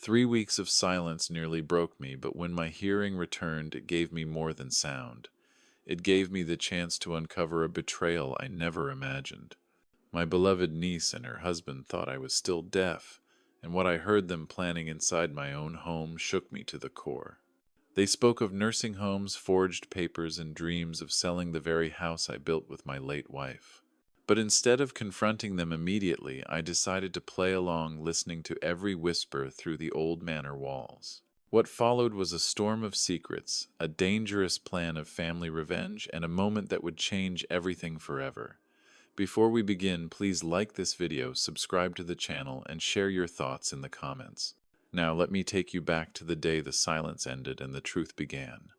3 weeks of silence nearly broke me, but when my hearing returned, it gave me more than sound. It gave me the chance to uncover a betrayal I never imagined. My beloved niece and her husband thought I was still deaf, and what I heard them planning inside my own home shook me to the core. They spoke of nursing homes, forged papers, and dreams of selling the very house I built with my late wife. But instead of confronting them immediately, I decided to play along, listening to every whisper through the old manor walls. What followed was a storm of secrets, a dangerous plan of family revenge, and a moment that would change everything forever. Before we begin, please like this video, subscribe to the channel, and share your thoughts in the comments. Now let me take you back to the day the silence ended and the truth began.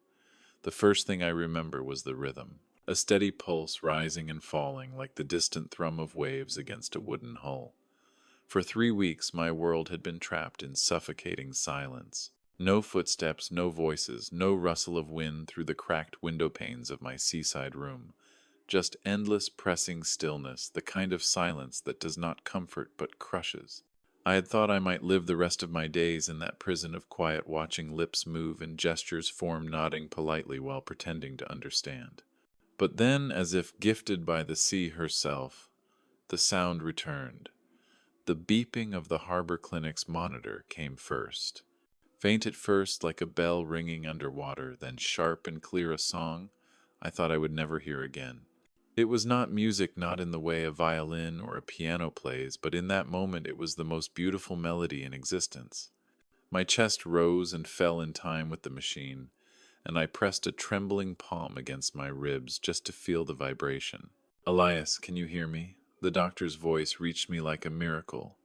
The first thing I remember was the rhythm, a steady pulse rising and falling like the distant thrum of waves against a wooden hull. For 3 weeks my world had been trapped in suffocating silence. No footsteps, no voices, no rustle of wind through the cracked window panes of my seaside room. Just endless pressing stillness, the kind of silence that does not comfort but crushes. I had thought I might live the rest of my days in that prison of quiet, watching lips move and gestures form, nodding politely while pretending to understand. But then, as if gifted by the sea herself, the sound returned. The beeping of the harbor clinic's monitor came first. Faint at first, like a bell ringing underwater, then sharp and clear, a song I thought I would never hear again. It was not music, not in the way a violin or a piano plays, but in that moment it was the most beautiful melody in existence. My chest rose and fell in time with the machine, and I pressed a trembling palm against my ribs just to feel the vibration. "Elias, can you hear me?" The doctor's voice reached me like a miracle.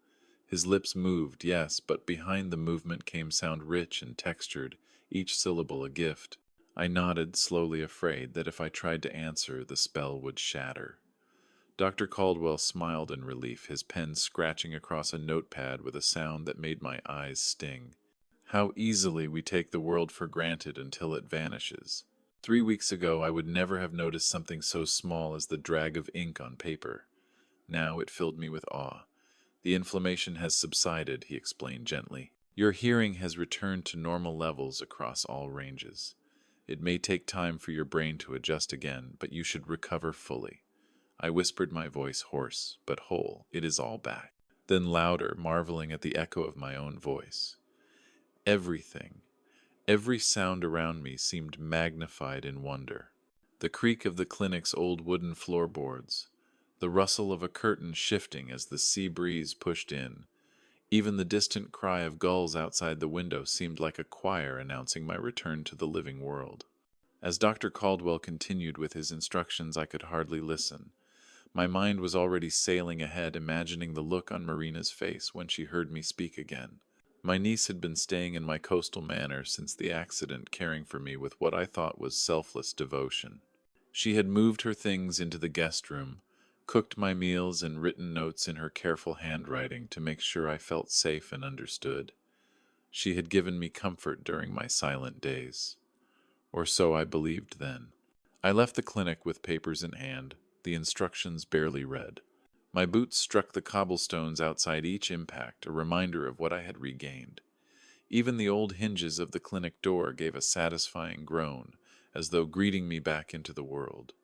His lips moved, yes, but behind the movement came sound rich and textured, each syllable a gift. I nodded, slowly, afraid that if I tried to answer, the spell would shatter. Dr. Caldwell smiled in relief, his pen scratching across a notepad with a sound that made my eyes sting. How easily we take the world for granted until it vanishes. 3 weeks ago, I would never have noticed something so small as the drag of ink on paper. Now it filled me with awe. "The inflammation has subsided," he explained gently. "Your hearing has returned to normal levels across all ranges. It may take time for your brain to adjust again, but you should recover fully." I whispered, my voice hoarse but whole. "It is all back." Then louder, marveling at the echo of my own voice. Everything, every sound around me seemed magnified in wonder. The creak of the clinic's old wooden floorboards, the rustle of a curtain shifting as the sea breeze pushed in. Even the distant cry of gulls outside the window seemed like a choir announcing my return to the living world. As Dr. Caldwell continued with his instructions, I could hardly listen. My mind was already sailing ahead, imagining the look on Marina's face when she heard me speak again. My niece had been staying in my coastal manor since the accident, caring for me with what I thought was selfless devotion. She had moved her things into the guest room, cooked my meals, and written notes in her careful handwriting to make sure I felt safe and understood. She had given me comfort during my silent days. Or so I believed then. I left the clinic with papers in hand, the instructions barely read. My boots struck the cobblestones outside each impact, a reminder of what I had regained. Even the old hinges of the clinic door gave a satisfying groan, as though greeting me back into the world.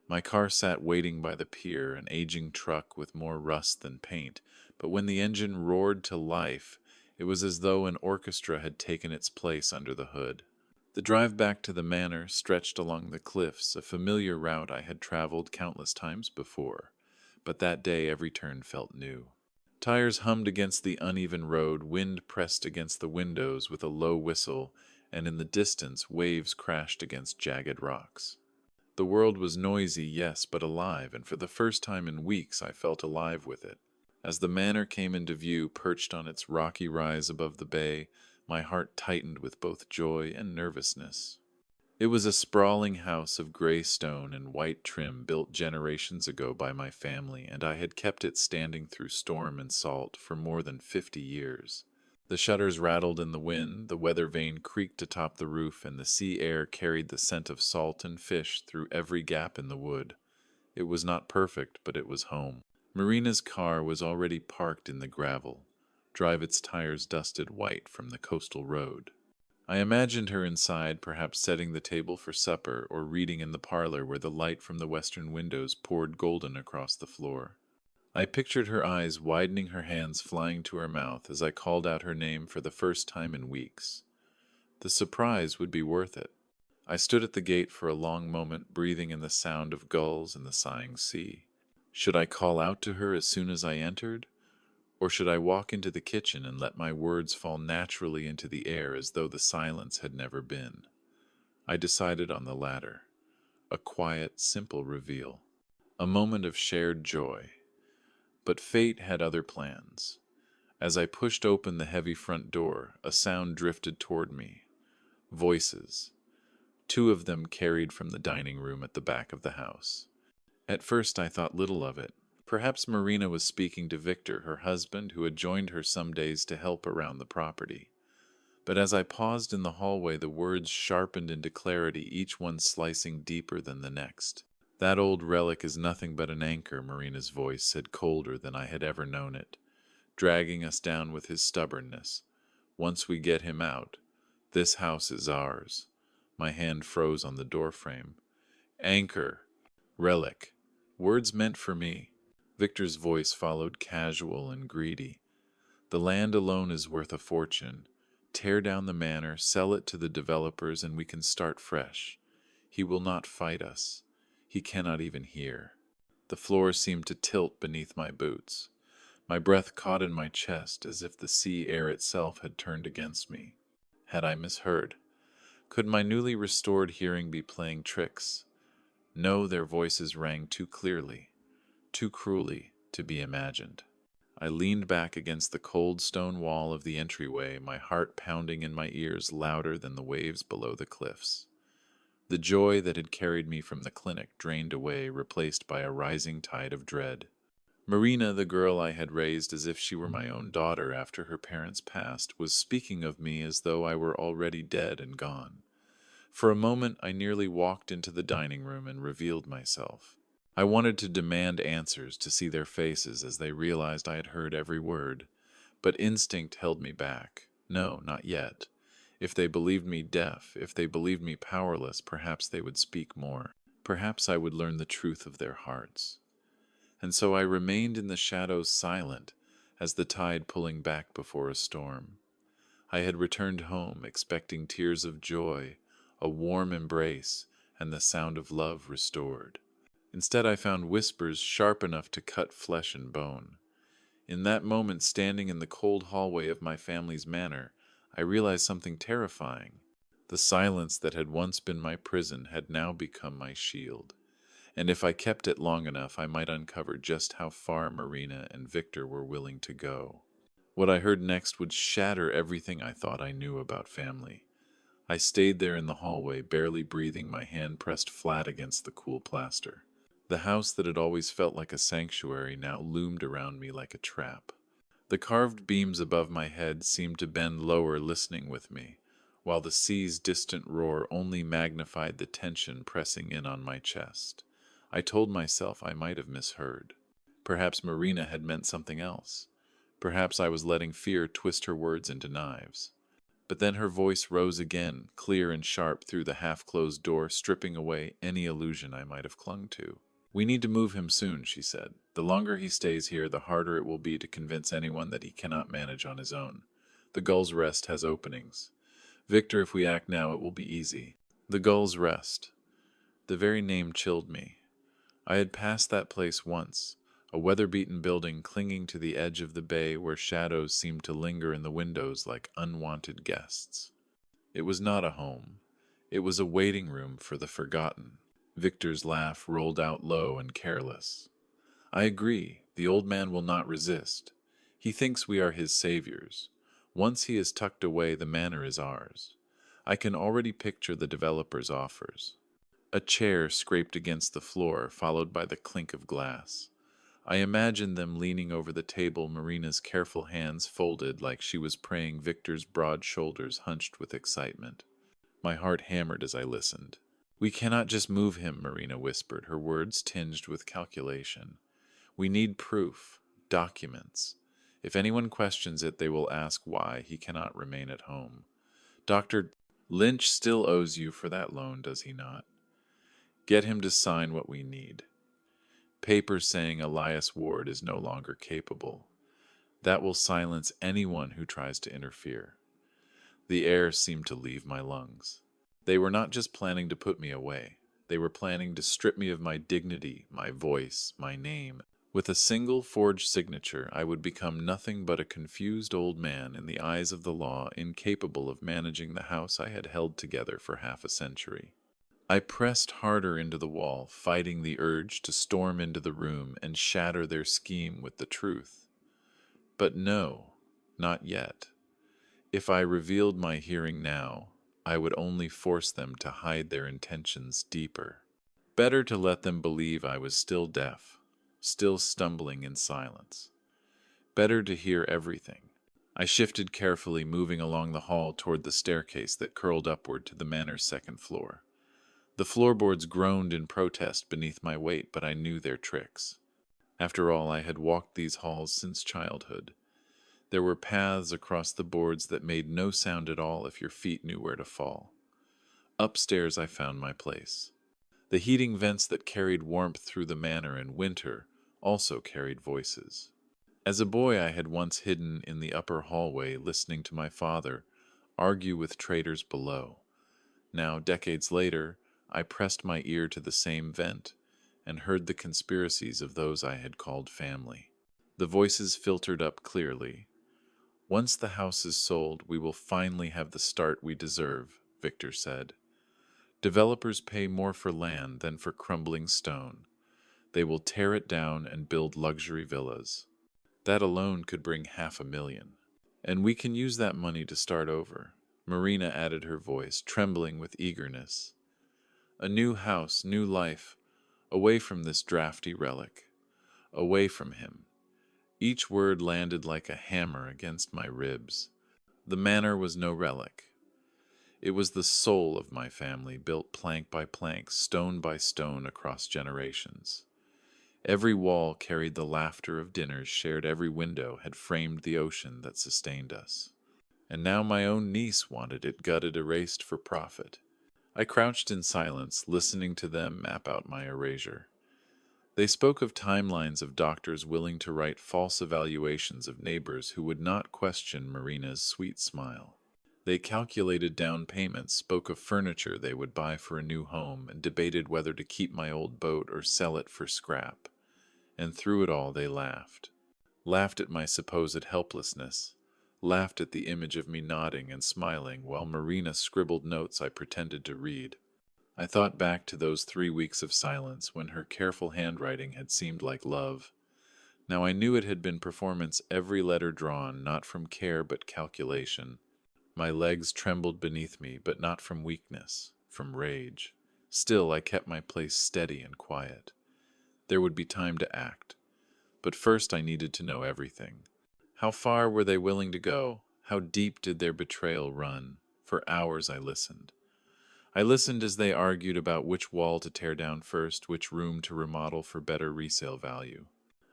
My car sat waiting by the pier, an aging truck with more rust than paint, but when the engine roared to life, it was as though an orchestra had taken its place under the hood. The drive back to the manor stretched along the cliffs, a familiar route I had traveled countless times before, but that day every turn felt new. Tires hummed against the uneven road, wind pressed against the windows with a low whistle, and in the distance waves crashed against jagged rocks. The world was noisy, yes, but alive, and for the first time in weeks I felt alive with it. As the manor came into view, perched on its rocky rise above the bay, my heart tightened with both joy and nervousness. It was a sprawling house of gray stone and white trim built generations ago by my family, and I had kept it standing through storm and salt for more than 50 years. The shutters rattled in the wind, the weather vane creaked atop the roof, and the sea air carried the scent of salt and fish through every gap in the wood. It was not perfect, but it was home. Marina's car was already parked in the gravel. drive its tires dusted white from the coastal road. I imagined her inside, perhaps setting the table for supper or reading in the parlor where the light from the western windows poured golden across the floor. I pictured her eyes widening, her hands flying to her mouth as I called out her name for the first time in weeks. The surprise would be worth it. I stood at the gate for a long moment, breathing in the sound of gulls and the sighing sea. Should I call out to her as soon as I entered? Or should I walk into the kitchen and let my words fall naturally into the air as though the silence had never been? I decided on the latter. A quiet, simple reveal. A moment of shared joy. But fate had other plans. As I pushed open the heavy front door, a sound drifted toward me. Voices. Two of them carried from the dining room at the back of the house. At first I thought little of it. Perhaps Marina was speaking to Victor, her husband, who had joined her some days to help around the property. But as I paused in the hallway, the words sharpened into clarity, each one slicing deeper than the next. "That old relic is nothing but an anchor," Marina's voice said, colder than I had ever known it, "dragging us down with his stubbornness. Once we get him out, this house is ours." My hand froze on the doorframe. Anchor. Relic. Words meant for me. Victor's voice followed, casual and greedy. "The land alone is worth a fortune. Tear down the manor, sell it to the developers, and we can start fresh. He will not fight us. He cannot even hear." The floor seemed to tilt beneath my boots. My breath caught in my chest as if the sea air itself had turned against me. Had I misheard? Could my newly restored hearing be playing tricks? No, their voices rang too clearly, too cruelly to be imagined. I leaned back against the cold stone wall of the entryway, my heart pounding in my ears louder than the waves below the cliffs. The joy that had carried me from the clinic drained away, replaced by a rising tide of dread. Marina, the girl I had raised as if she were my own daughter after her parents passed, was speaking of me as though I were already dead and gone. For a moment, I nearly walked into the dining room and revealed myself. I wanted to demand answers, to see their faces as they realized I had heard every word. But instinct held me back. No, not yet. If they believed me deaf, if they believed me powerless, perhaps they would speak more. Perhaps I would learn the truth of their hearts. And so I remained in the shadows, silent, as the tide pulling back before a storm. I had returned home, expecting tears of joy, a warm embrace, and the sound of love restored. Instead, I found whispers sharp enough to cut flesh and bone. In that moment, standing in the cold hallway of my family's manor, I realized something terrifying. The silence that had once been my prison had now become my shield. And if I kept it long enough, I might uncover just how far Marina and Victor were willing to go. What I heard next would shatter everything I thought I knew about family. I stayed there in the hallway, barely breathing, my hand pressed flat against the cool plaster. The house that had always felt like a sanctuary now loomed around me like a trap. The carved beams above my head seemed to bend lower, listening with me, while the sea's distant roar only magnified the tension pressing in on my chest. I told myself I might have misheard. Perhaps Marina had meant something else. Perhaps I was letting fear twist her words into knives. But then her voice rose again, clear and sharp through the half-closed door, stripping away any illusion I might have clung to. "We need to move him soon," she said. "The longer he stays here, the harder it will be to convince anyone that he cannot manage on his own. The Gull's Rest has openings. Victor, if we act now, it will be easy." The Gull's Rest. The very name chilled me. I had passed that place once, a weather-beaten building clinging to the edge of the bay where shadows seemed to linger in the windows like unwanted guests. It was not a home. It was a waiting room for the forgotten. Victor's laugh rolled out low and careless. "I agree. The old man will not resist. He thinks we are his saviors. Once he is tucked away, the manor is ours. I can already picture the developer's offers." A chair scraped against the floor, followed by the clink of glass. I imagined them leaning over the table, Marina's careful hands folded like she was praying, Victor's broad shoulders hunched with excitement. My heart hammered as I listened. "We cannot just move him," Marina whispered, her words tinged with calculation. "We need proof, documents. If anyone questions it, they will ask why he cannot remain at home. Dr. Lynch still owes you for that loan, does he not? Get him to sign what we need. Papers saying Elias Ward is no longer capable. That will silence anyone who tries to interfere. The air seemed to leave my lungs. They were not just planning to put me away. They were planning to strip me of my dignity, my voice, my name. With a single forged signature, I would become nothing but a confused old man in the eyes of the law, incapable of managing the house I had held together for half a century. I pressed harder into the wall, fighting the urge to storm into the room and shatter their scheme with the truth. But no, not yet. If I revealed my hearing now, I would only force them to hide their intentions deeper. Better to let them believe I was still deaf, still stumbling in silence. Better to hear everything. I shifted carefully, moving along the hall toward the staircase that curled upward to the manor's second floor. The floorboards groaned in protest beneath my weight, but I knew their tricks. After all, I had walked these halls since childhood. There were paths across the boards that made no sound at all if your feet knew where to fall. Upstairs I found my place. The heating vents that carried warmth through the manor in winter also carried voices. As a boy, I had once hidden in the upper hallway listening to my father argue with traders below. Now, decades later, I pressed my ear to the same vent and heard the conspiracies of those I had called family. The voices filtered up clearly. Once the house is sold, we will finally have the start we deserve, Victor said. Developers pay more for land than for crumbling stone. They will tear it down and build luxury villas. That alone could bring $500,000. And we can use that money to start over. Marina added her voice, trembling with eagerness. A new house, new life, away from this drafty relic, away from him. Each word landed like a hammer against my ribs. The manor was no relic. It was the soul of my family, built plank by plank, stone by stone across generations. Every wall carried the laughter of dinners shared, every window had framed the ocean that sustained us. And now my own niece wanted it gutted, erased for profit. I crouched in silence, listening to them map out my erasure. They spoke of timelines of doctors willing to write false evaluations of neighbors who would not question Marina's sweet smile. They calculated down payments, spoke of furniture they would buy for a new home, and debated whether to keep my old boat or sell it for scrap. And through it all they laughed. Laughed at my supposed helplessness. Laughed at the image of me nodding and smiling while Marina scribbled notes I pretended to read. I thought back to those 3 weeks of silence when her careful handwriting had seemed like love. Now I knew it had been performance, every letter drawn, not from care but calculation. My legs trembled beneath me, but not from weakness, from rage. Still, I kept my place steady and quiet. There would be time to act. But first I needed to know everything. How far were they willing to go? How deep did their betrayal run? For hours I listened. I listened as they argued about which wall to tear down first, which room to remodel for better resale value.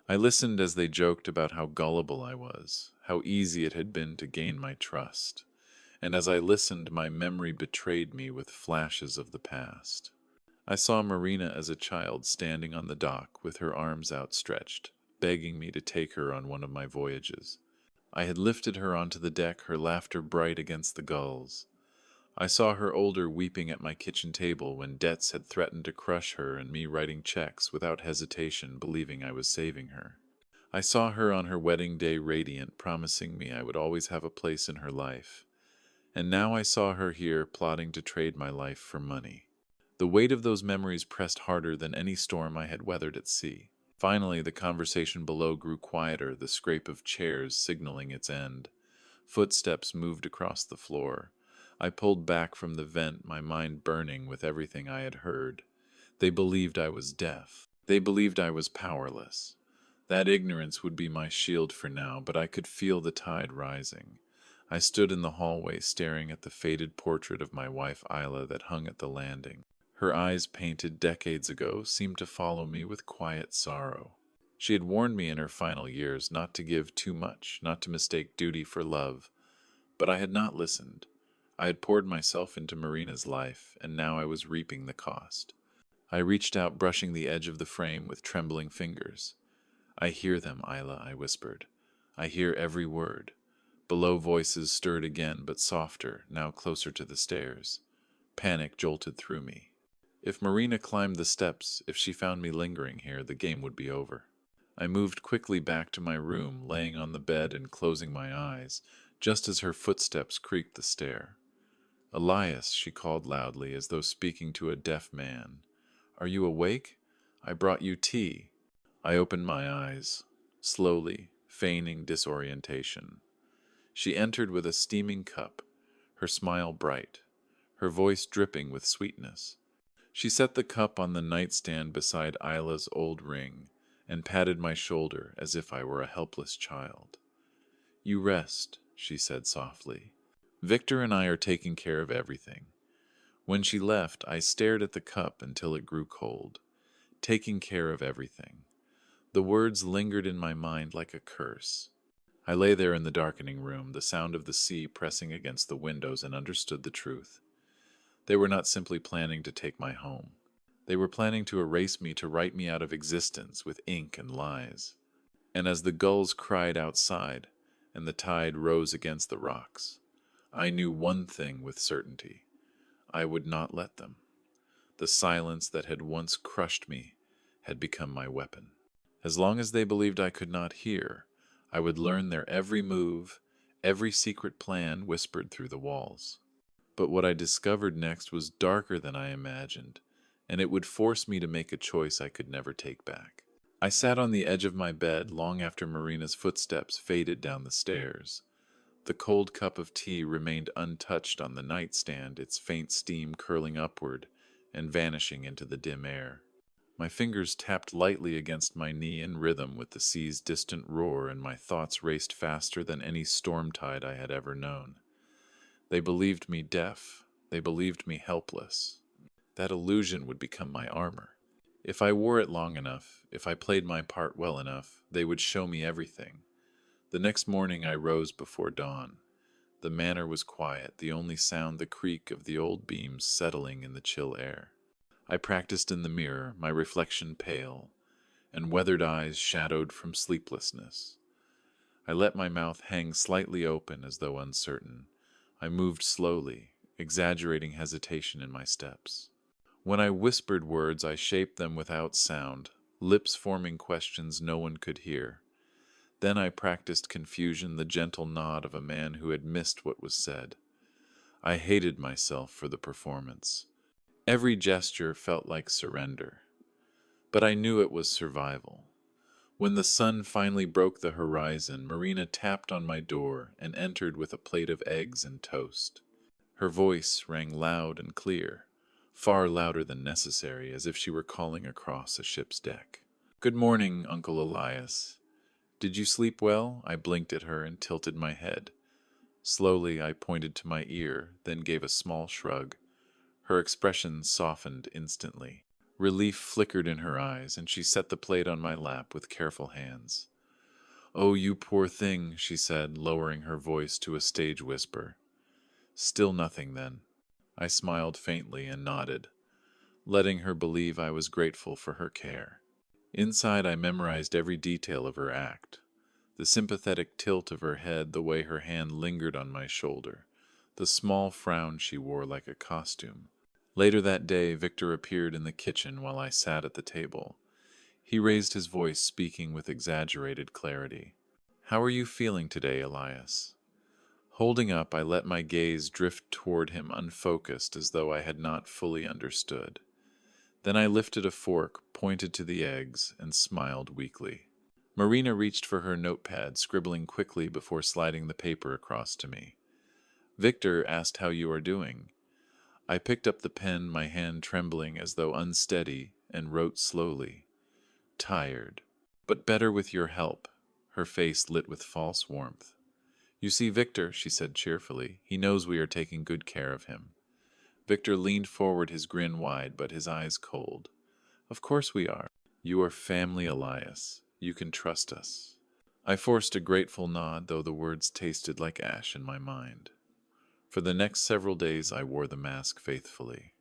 I listened as they joked about how gullible I was, how easy it had been to gain my trust. And as I listened, my memory betrayed me with flashes of the past. I saw Marina as a child standing on the dock with her arms outstretched, begging me to take her on one of my voyages. I had lifted her onto the deck, her laughter bright against the gulls. I saw her older, weeping at my kitchen table when debts had threatened to crush her, and me writing checks without hesitation, believing I was saving her. I saw her on her wedding day, radiant, promising me I would always have a place in her life. And now I saw her here, plotting to trade my life for money. The weight of those memories pressed harder than any storm I had weathered at sea. Finally, the conversation below grew quieter, the scrape of chairs signaling its end. Footsteps moved across the floor. I pulled back from the vent, my mind burning with everything I had heard. They believed I was deaf. They believed I was powerless. That ignorance would be my shield for now, but I could feel the tide rising. I stood in the hallway staring at the faded portrait of my wife Isla that hung at the landing. Her eyes, painted decades ago, seemed to follow me with quiet sorrow. She had warned me in her final years not to give too much, not to mistake duty for love, but I had not listened. I had poured myself into Marina's life, and now I was reaping the cost. I reached out, brushing the edge of the frame with trembling fingers. "I hear them, Isla," I whispered. "I hear every word." Below, voices stirred again, but softer, now closer to the stairs. Panic jolted through me. If Marina climbed the steps, if she found me lingering here, the game would be over. I moved quickly back to my room, laying on the bed and closing my eyes, just as her footsteps creaked the stair. "Elias," she called loudly, as though speaking to a deaf man. "Are you awake? I brought you tea." I opened my eyes, slowly, feigning disorientation. She entered with a steaming cup, her smile bright, her voice dripping with sweetness. She set the cup on the nightstand beside Isla's old ring and patted my shoulder as if I were a helpless child. "You rest," she said softly. "Victor and I are taking care of everything." When she left, I stared at the cup until it grew cold. Taking care of everything. The words lingered in my mind like a curse. I lay there in the darkening room, the sound of the sea pressing against the windows, and understood the truth. They were not simply planning to take my home. They were planning to erase me, to write me out of existence with ink and lies. And as the gulls cried outside, and the tide rose against the rocks, I knew one thing with certainty. I would not let them. The silence that had once crushed me had become my weapon. As long as they believed I could not hear, I would learn their every move, every secret plan whispered through the walls. But what I discovered next was darker than I imagined, and it would force me to make a choice I could never take back. I sat on the edge of my bed long after Marina's footsteps faded down the stairs. The cold cup of tea remained untouched on the nightstand, its faint steam curling upward and vanishing into the dim air. My fingers tapped lightly against my knee in rhythm with the sea's distant roar, and my thoughts raced faster than any storm tide I had ever known. They believed me deaf. They believed me helpless. That illusion would become my armor. If I wore it long enough, if I played my part well enough, they would show me everything. The next morning I rose before dawn. The manor was quiet, the only sound the creak of the old beams settling in the chill air. I practiced in the mirror, my reflection pale, and weathered eyes shadowed from sleeplessness. I let my mouth hang slightly open as though uncertain. I moved slowly, exaggerating hesitation in my steps. When I whispered words, I shaped them without sound, lips forming questions no one could hear. Then I practiced confusion, the gentle nod of a man who had missed what was said. I hated myself for the performance. Every gesture felt like surrender. But I knew it was survival. When the sun finally broke the horizon, Marina tapped on my door and entered with a plate of eggs and toast. Her voice rang loud and clear, far louder than necessary, as if she were calling across a ship's deck. "Good morning, Uncle Elias. Did you sleep well?" I blinked at her and tilted my head. Slowly, I pointed to my ear, then gave a small shrug. Her expression softened instantly. Relief flickered in her eyes, and she set the plate on my lap with careful hands. "Oh, you poor thing," she said, lowering her voice to a stage whisper. "Still nothing, then." I smiled faintly and nodded, letting her believe I was grateful for her care. Inside, I memorized every detail of her act. The sympathetic tilt of her head, the way her hand lingered on my shoulder, the small frown she wore like a costume. Later that day, Victor appeared in the kitchen while I sat at the table. He raised his voice, speaking with exaggerated clarity. "How are you feeling today, Elias?" Holding up, I let my gaze drift toward him unfocused, as though I had not fully understood. Then I lifted a fork, pointed to the eggs, and smiled weakly. Marina reached for her notepad, scribbling quickly before sliding the paper across to me. "Victor asked how you are doing." I picked up the pen, my hand trembling as though unsteady, and wrote slowly. "Tired, but better with your help." Her face lit with false warmth. "You see, Victor," she said cheerfully, "he knows we are taking good care of him." Victor leaned forward, his grin wide, but his eyes cold. "Of course we are. You are family, Elias. You can trust us." I forced a grateful nod, though the words tasted like ash in my mind. For the next several days I wore the mask faithfully.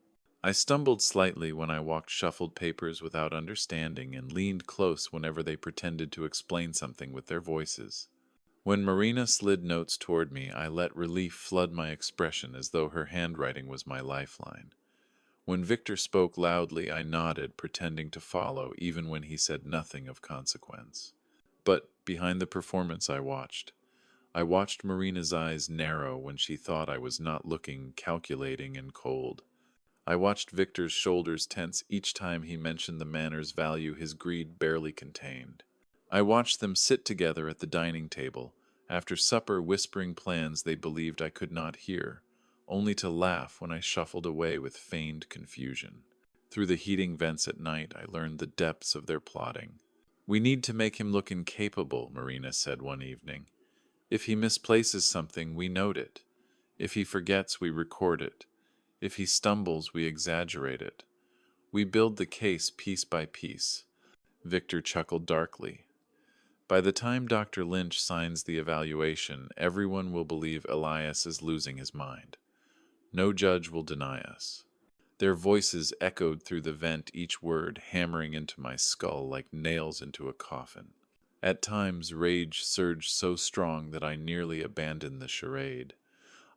I stumbled slightly when I walked shuffled papers without understanding and leaned close whenever they pretended to explain something with their voices. When Marina slid notes toward me, I let relief flood my expression as though her handwriting was my lifeline. When Victor spoke loudly, I nodded, pretending to follow, even when he said nothing of consequence. But behind the performance I watched Marina's eyes narrow when she thought I was not looking, calculating and cold. I watched Victor's shoulders tense each time he mentioned the manor's value his greed barely contained. I watched them sit together at the dining table, after supper whispering plans they believed I could not hear, only to laugh when I shuffled away with feigned confusion. Through the heating vents at night, I learned the depths of their plotting. "We need to make him look incapable," Marina said one evening. "If he misplaces something, we note it. If he forgets, we record it. If he stumbles, we exaggerate it. We build the case piece by piece." Victor chuckled darkly. "By the time Dr. Lynch signs the evaluation, everyone will believe Elias is losing his mind. No judge will deny us." Their voices echoed through the vent, each word hammering into my skull like nails into a coffin. At times, rage surged so strong that I nearly abandoned the charade.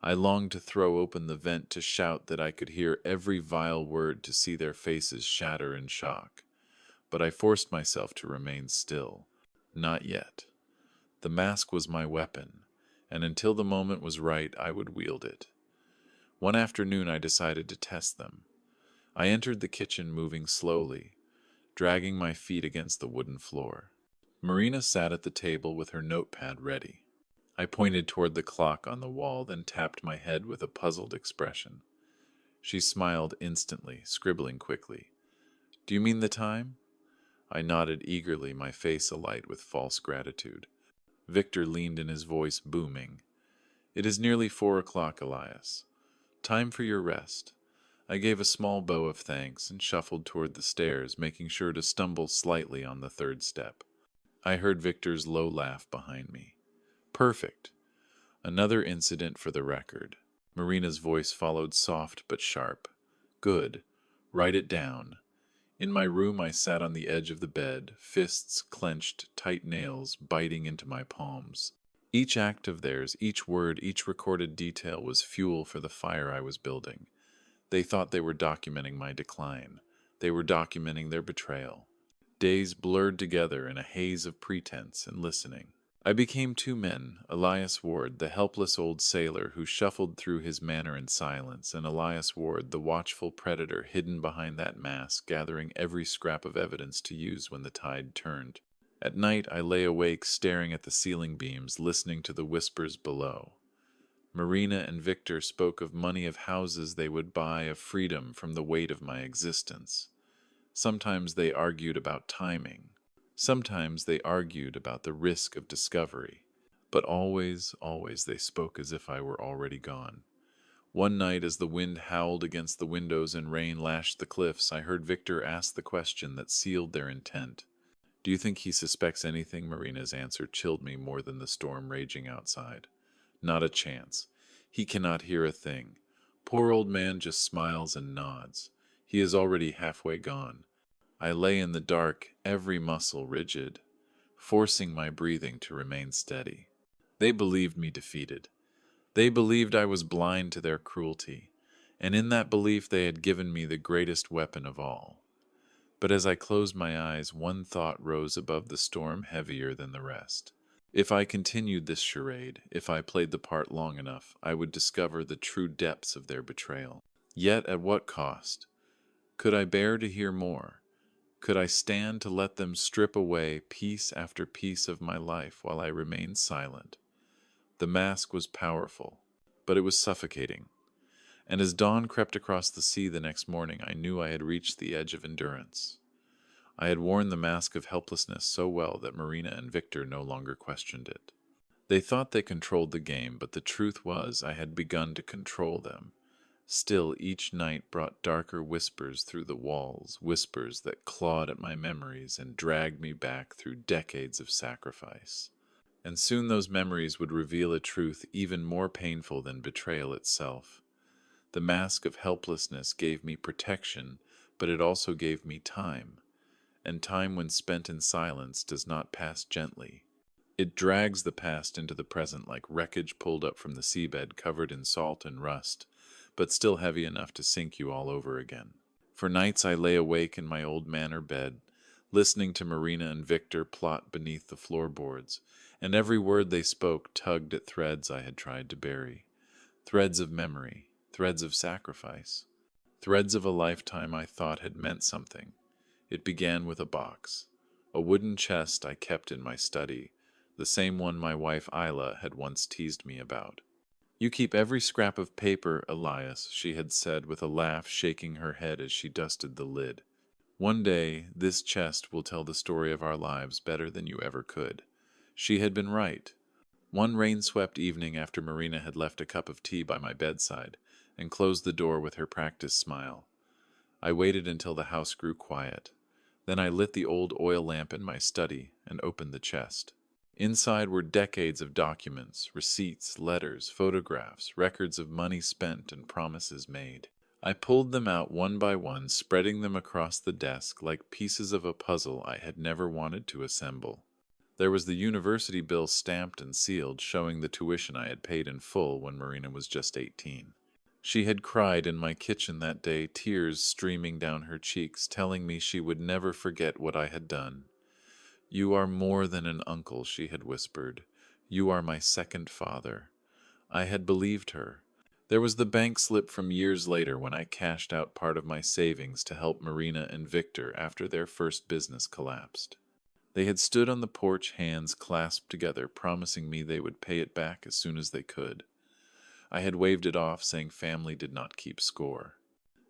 I longed to throw open the vent to shout that I could hear every vile word, to see their faces shatter in shock. But I forced myself to remain still. Not yet. The mask was my weapon, and until the moment was right, I would wield it. One afternoon I decided to test them. I entered the kitchen moving slowly, dragging my feet against the wooden floor. Marina sat at the table with her notepad ready. I pointed toward the clock on the wall, then tapped my head with a puzzled expression. She smiled instantly, scribbling quickly. "Do you mean the time?" I nodded eagerly, my face alight with false gratitude. Victor leaned in, his voice booming. "It is nearly 4 o'clock, Elias. Time for your rest." I gave a small bow of thanks and shuffled toward the stairs, making sure to stumble slightly on the third step. I heard Victor's low laugh behind me. "Perfect. Another incident for the record." Marina's voice followed, soft but sharp. "Good. Write it down." In my room I sat on the edge of the bed, fists clenched, tight nails biting into my palms. Each act of theirs, each word, each recorded detail was fuel for the fire I was building. They thought they were documenting my decline. They were documenting their betrayal. Days blurred together in a haze of pretense and listening. I became two men, Elias Ward, the helpless old sailor who shuffled through his manor in silence, and Elias Ward, the watchful predator hidden behind that mask, gathering every scrap of evidence to use when the tide turned. At night I lay awake, staring at the ceiling beams, listening to the whispers below. Marina and Victor spoke of money, of houses they would buy, of freedom from the weight of my existence. Sometimes they argued about timing. Sometimes they argued about the risk of discovery. But always, always they spoke as if I were already gone. One night, as the wind howled against the windows and rain lashed the cliffs, I heard Victor ask the question that sealed their intent. "Do you think he suspects anything?" Marina's answer chilled me more than the storm raging outside. "Not a chance. He cannot hear a thing. Poor old man just smiles and nods. He is already halfway gone." I lay in the dark, every muscle rigid, forcing my breathing to remain steady. They believed me defeated. They believed I was blind to their cruelty, and in that belief they had given me the greatest weapon of all. But as I closed my eyes, one thought rose above the storm, heavier than the rest. If I continued this charade, if I played the part long enough, I would discover the true depths of their betrayal. Yet at what cost? Could I bear to hear more? Could I stand to let them strip away piece after piece of my life while I remained silent? The mask was powerful, but it was suffocating. And as dawn crept across the sea the next morning, I knew I had reached the edge of endurance. I had worn the mask of helplessness so well that Marina and Victor no longer questioned it. They thought they controlled the game, but the truth was I had begun to control them. Still, each night brought darker whispers through the walls, whispers that clawed at my memories and dragged me back through decades of sacrifice. And soon those memories would reveal a truth even more painful than betrayal itself. The mask of helplessness gave me protection, but it also gave me time. And time, when spent in silence, does not pass gently. It drags the past into the present like wreckage pulled up from the seabed covered in salt and rust, but still heavy enough to sink you all over again. For nights I lay awake in my old manor bed, listening to Marina and Victor plot beneath the floorboards, and every word they spoke tugged at threads I had tried to bury. Threads of memory, threads of sacrifice, threads of a lifetime I thought had meant something. It began with a box, a wooden chest I kept in my study, the same one my wife Isla had once teased me about. "You keep every scrap of paper, Elias," she had said with a laugh, shaking her head as she dusted the lid. "One day, this chest will tell the story of our lives better than you ever could." She had been right. One rain-swept evening after Marina had left a cup of tea by my bedside and closed the door with her practiced smile, I waited until the house grew quiet. Then I lit the old oil lamp in my study and opened the chest. Inside were decades of documents, receipts, letters, photographs, records of money spent and promises made. I pulled them out one by one, spreading them across the desk like pieces of a puzzle I had never wanted to assemble. There was the university bill stamped and sealed, showing the tuition I had paid in full when Marina was just 18. She had cried in my kitchen that day, tears streaming down her cheeks, telling me she would never forget what I had done. "You are more than an uncle," she had whispered. "You are my second father." I had believed her. There was the bank slip from years later when I cashed out part of my savings to help Marina and Victor after their first business collapsed. They had stood on the porch, hands clasped together, promising me they would pay it back as soon as they could. I had waved it off, saying family did not keep score.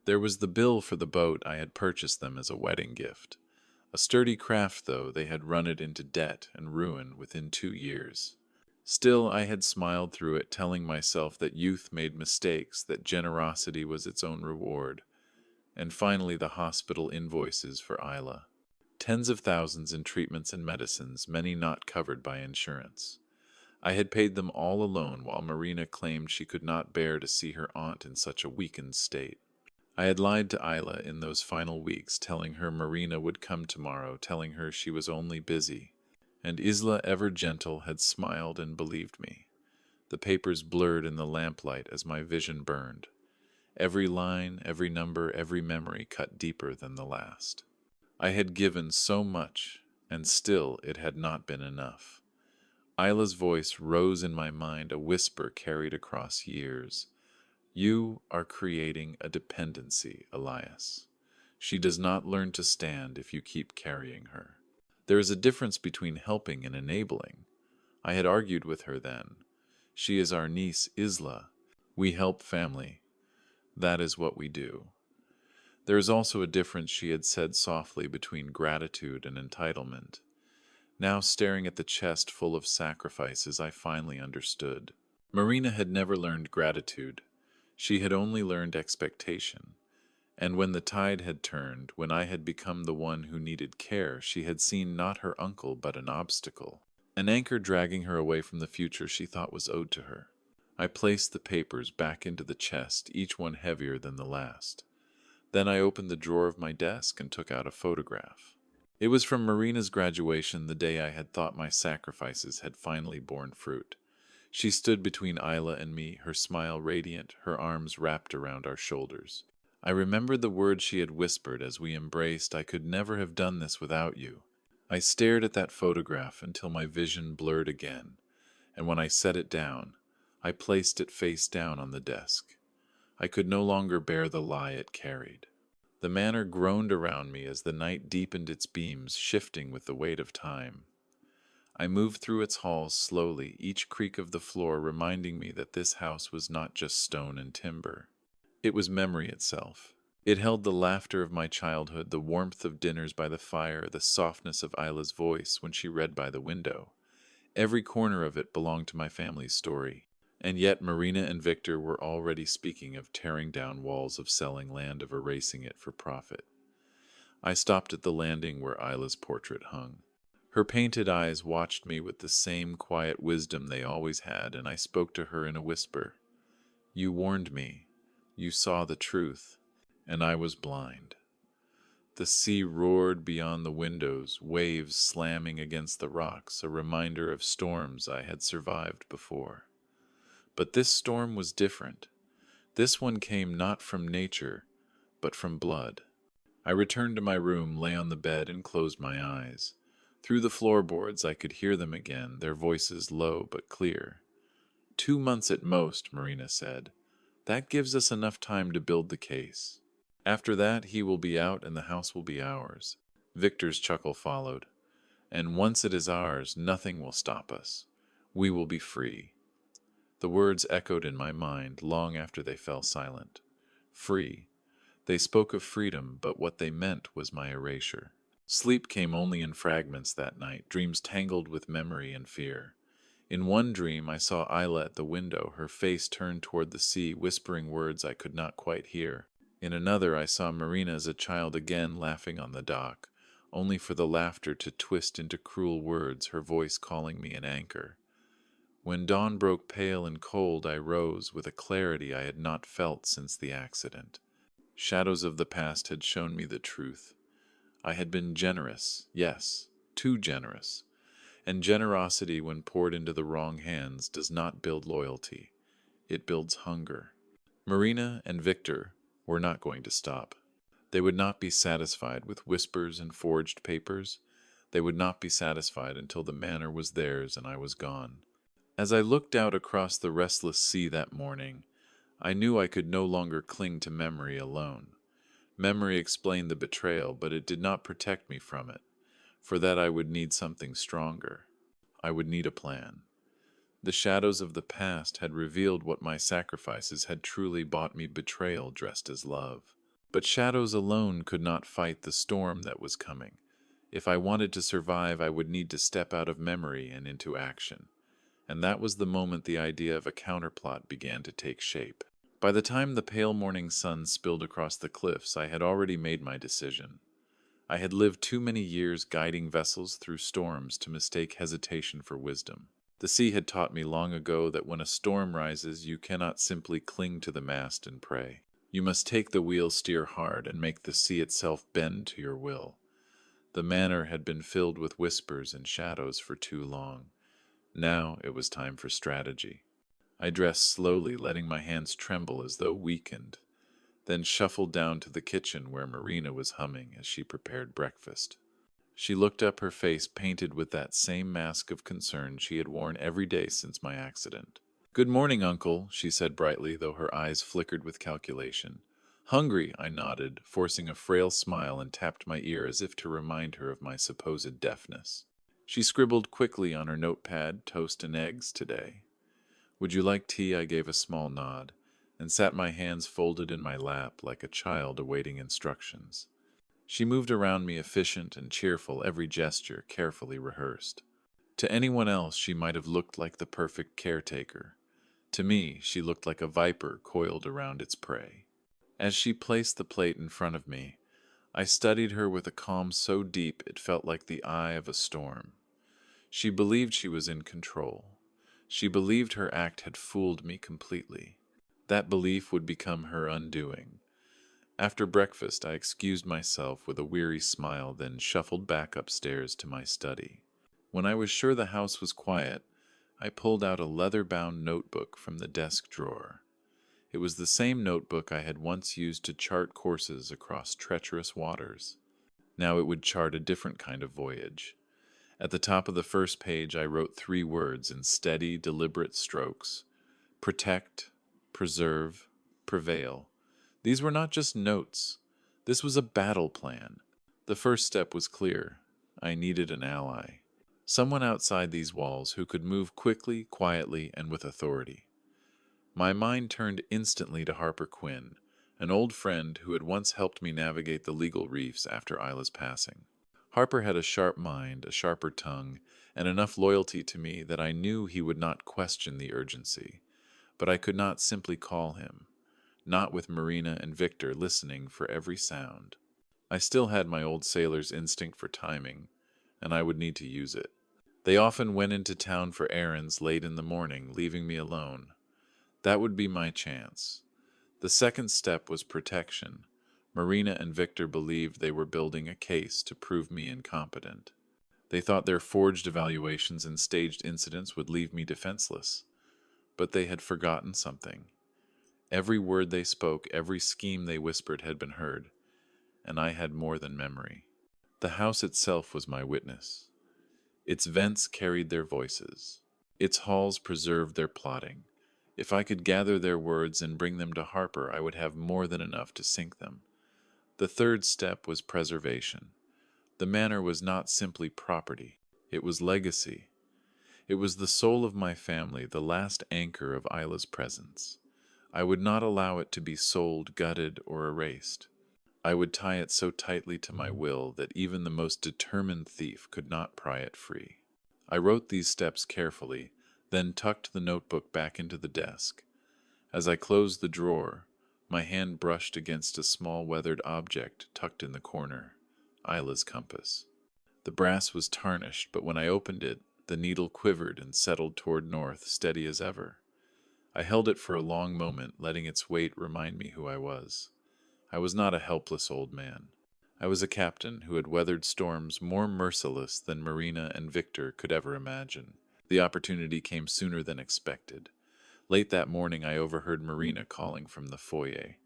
There was the bill for the boat I had purchased them as a wedding gift. A sturdy craft, though, they had run it into debt and ruin within 2 years. Still, I had smiled through it, telling myself that youth made mistakes, that generosity was its own reward. And finally, the hospital invoices for Isla. Tens of thousands in treatments and medicines, many not covered by insurance. I had paid them all alone, while Marina claimed she could not bear to see her aunt in such a weakened state. I had lied to Isla in those final weeks, telling her Marina would come tomorrow, telling her she was only busy. And Isla, ever gentle, had smiled and believed me. The papers blurred in the lamplight as my vision burned. Every line, every number, every memory cut deeper than the last. I had given so much, and still it had not been enough. Isla's voice rose in my mind, a whisper carried across years. "You are creating a dependency, Elias. She does not learn to stand if you keep carrying her." There is a difference between helping and enabling. I had argued with her then. She is our niece, Isla. We help family. That is what we do. There is also a difference, she had said softly, between gratitude and entitlement. Now, staring at the chest full of sacrifices, I finally understood. Marina had never learned gratitude. She had only learned expectation. And when the tide had turned, when I had become the one who needed care, she had seen not her uncle but an obstacle, an anchor dragging her away from the future she thought was owed to her. I placed the papers back into the chest, each one heavier than the last. Then I opened the drawer of my desk and took out a photograph. It was from Marina's graduation, the day I had thought my sacrifices had finally borne fruit. She stood between Isla and me, her smile radiant, her arms wrapped around our shoulders. I remembered the words she had whispered as we embraced. "I could never have done this without you." I stared at that photograph until my vision blurred again, and when I set it down, I placed it face down on the desk. I could no longer bear the lie it carried. The manor groaned around me as the night deepened its beams, shifting with the weight of time. I moved through its halls slowly, each creak of the floor reminding me that this house was not just stone and timber. It was memory itself. It held the laughter of my childhood, the warmth of dinners by the fire, the softness of Isla's voice when she read by the window. Every corner of it belonged to my family's story. And yet Marina and Victor were already speaking of tearing down walls, of selling land, of erasing it for profit. I stopped at the landing where Isla's portrait hung. Her painted eyes watched me with the same quiet wisdom they always had, and I spoke to her in a whisper. You warned me. You saw the truth, and I was blind. The sea roared beyond the windows, waves slamming against the rocks, a reminder of storms I had survived before. But this storm was different. This one came not from nature, but from blood. I returned to my room, lay on the bed, and closed my eyes. Through the floorboards I could hear them again, their voices low but clear. 2 months at most, Marina said. That gives us enough time to build the case. After that, he will be out and the house will be ours. Victor's chuckle followed. And once it is ours, nothing will stop us. We will be free. The words echoed in my mind long after they fell silent. Free. They spoke of freedom, but what they meant was my erasure. Sleep came only in fragments that night, dreams tangled with memory and fear. In one dream, I saw Isla at the window, her face turned toward the sea, whispering words I could not quite hear. In another, I saw Marina as a child again, laughing on the dock, only for the laughter to twist into cruel words, her voice calling me an anchor. When dawn broke pale and cold, I rose with a clarity I had not felt since the accident. Shadows of the past had shown me the truth. I had been generous, yes, too generous. And generosity, when poured into the wrong hands, does not build loyalty. It builds hunger. Marina and Victor were not going to stop. They would not be satisfied with whispers and forged papers. They would not be satisfied until the manor was theirs and I was gone. As I looked out across the restless sea that morning, I knew I could no longer cling to memory alone. Memory explained the betrayal, but it did not protect me from it. For that I would need something stronger. I would need a plan. The shadows of the past had revealed what my sacrifices had truly bought me, betrayal dressed as love. But shadows alone could not fight the storm that was coming. If I wanted to survive, I would need to step out of memory and into action. And that was the moment the idea of a counterplot began to take shape. By the time the pale morning sun spilled across the cliffs, I had already made my decision. I had lived too many years guiding vessels through storms to mistake hesitation for wisdom. The sea had taught me long ago that when a storm rises, you cannot simply cling to the mast and pray. You must take the wheel, steer hard, and make the sea itself bend to your will. The manor had been filled with whispers and shadows for too long. Now it was time for strategy. I dressed slowly, letting my hands tremble as though weakened, then shuffled down to the kitchen where Marina was humming as she prepared breakfast. She looked up, her face painted with that same mask of concern she had worn every day since my accident. "Good morning, Uncle," she said brightly, though her eyes flickered with calculation. "Hungry," I nodded, forcing a frail smile, and tapped my ear as if to remind her of my supposed deafness. She scribbled quickly on her notepad, "Toast and eggs today." "Would you like tea?" I gave a small nod, and sat my hands folded in my lap like a child awaiting instructions. She moved around me, efficient and cheerful, every gesture carefully rehearsed. To anyone else, she might have looked like the perfect caretaker. To me, she looked like a viper coiled around its prey. As she placed the plate in front of me, I studied her with a calm so deep it felt like the eye of a storm. She believed she was in control. She believed her act had fooled me completely. That belief would become her undoing. After breakfast, I excused myself with a weary smile, then shuffled back upstairs to my study. When I was sure the house was quiet, I pulled out a leather-bound notebook from the desk drawer. It was the same notebook I had once used to chart courses across treacherous waters. Now it would chart a different kind of voyage. At the top of the first page, I wrote 3 words in steady, deliberate strokes: protect, preserve, prevail. These were not just notes. This was a battle plan. The first step was clear. I needed an ally. Someone outside these walls who could move quickly, quietly, and with authority. My mind turned instantly to Harper Quinn, an old friend who had once helped me navigate the legal reefs after Isla's passing. Harper had a sharp mind, a sharper tongue, and enough loyalty to me that I knew he would not question the urgency. But I could not simply call him, not with Marina and Victor listening for every sound. I still had my old sailor's instinct for timing, and I would need to use it. They often went into town for errands late in the morning, leaving me alone. That would be my chance. The second step was protection. Marina and Victor believed they were building a case to prove me incompetent. They thought their forged evaluations and staged incidents would leave me defenseless. But they had forgotten something. Every word they spoke, every scheme they whispered had been heard, and I had more than memory. The house itself was my witness. Its vents carried their voices. Its halls preserved their plotting. If I could gather their words and bring them to Harper, I would have more than enough to sink them. The third step was preservation. The manor was not simply property. It was legacy. It was the soul of my family, the last anchor of Isla's presence. I would not allow it to be sold, gutted, or erased. I would tie it so tightly to my will that even the most determined thief could not pry it free. I wrote these steps carefully, then tucked the notebook back into the desk. As I closed the drawer, my hand brushed against a small weathered object tucked in the corner, Isla's compass. The brass was tarnished, but when I opened it, the needle quivered and settled toward north, steady as ever. I held it for a long moment, letting its weight remind me who I was. I was not a helpless old man. I was a captain who had weathered storms more merciless than Marina and Victor could ever imagine. The opportunity came sooner than expected. Late that morning, I overheard Marina calling from the foyer.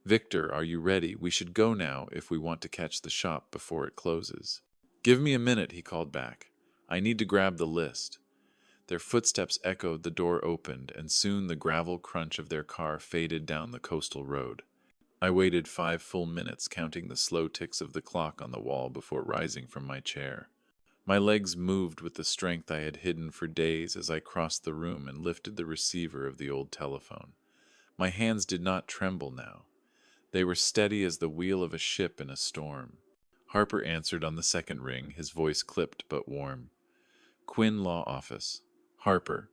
"Victor, are you ready? We should go now if we want to catch the shop before it closes." "Give me a minute," he called back. "I need to grab the list." Their footsteps echoed, the door opened, and soon the gravel crunch of their car faded down the coastal road. I waited 5 full minutes, counting the slow ticks of the clock on the wall before rising from my chair. My legs moved with the strength I had hidden for days as I crossed the room and lifted the receiver of the old telephone. My hands did not tremble now. They were steady as the wheel of a ship in a storm. Harper answered on the second ring, his voice clipped but warm. "Quinn Law Office. Harper.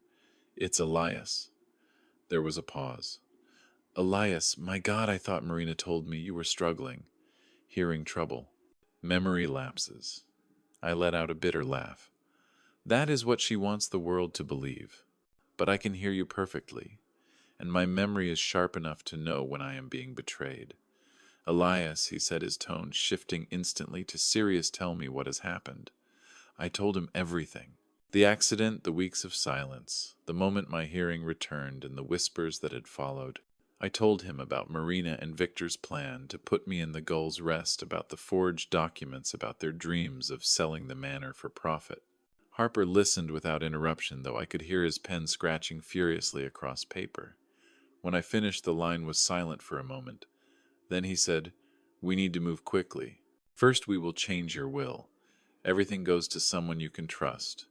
It's Elias." There was a pause. "Elias, my God, I thought Marina told me you were struggling." "Hearing trouble." "Memory lapses." I let out a bitter laugh. "That is what she wants the world to believe. But I can hear you perfectly, and my memory is sharp enough to know when I am being betrayed." "Elias," he said, his tone shifting instantly to serious, "tell me what has happened." I told him everything. The accident, the weeks of silence, the moment my hearing returned, and the whispers that had followed. I told him about Marina and Victor's plan to put me in the Gull's Rest, about the forged documents, about their dreams of selling the manor for profit. Harper listened without interruption, though I could hear his pen scratching furiously across paper. When I finished, the line was silent for a moment. Then he said, "We need to move quickly. First, we will change your will. Everything goes to someone you can trust."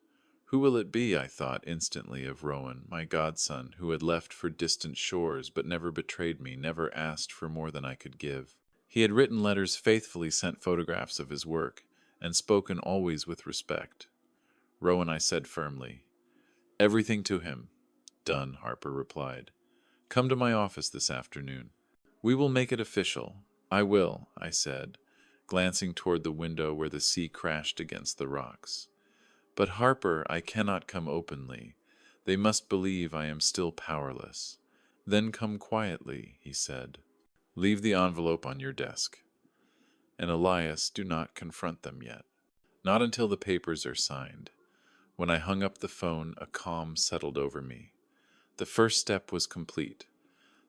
Who will it be? I thought instantly of Rowan, my godson, who had left for distant shores but never betrayed me, never asked for more than I could give. He had written letters, faithfully sent photographs of his work, and spoken always with respect. "Rowan," I said firmly. "Everything to him." "Done," Harper replied. "Come to my office this afternoon." "We will make it official." "I will," I said, glancing toward the window where the sea crashed against the rocks. "But Harper, I cannot come openly. They must believe I am still powerless." "Then come quietly," he said. "Leave the envelope on your desk. And Elias, do not confront them yet. Not until the papers are signed." When I hung up the phone, a calm settled over me. The first step was complete.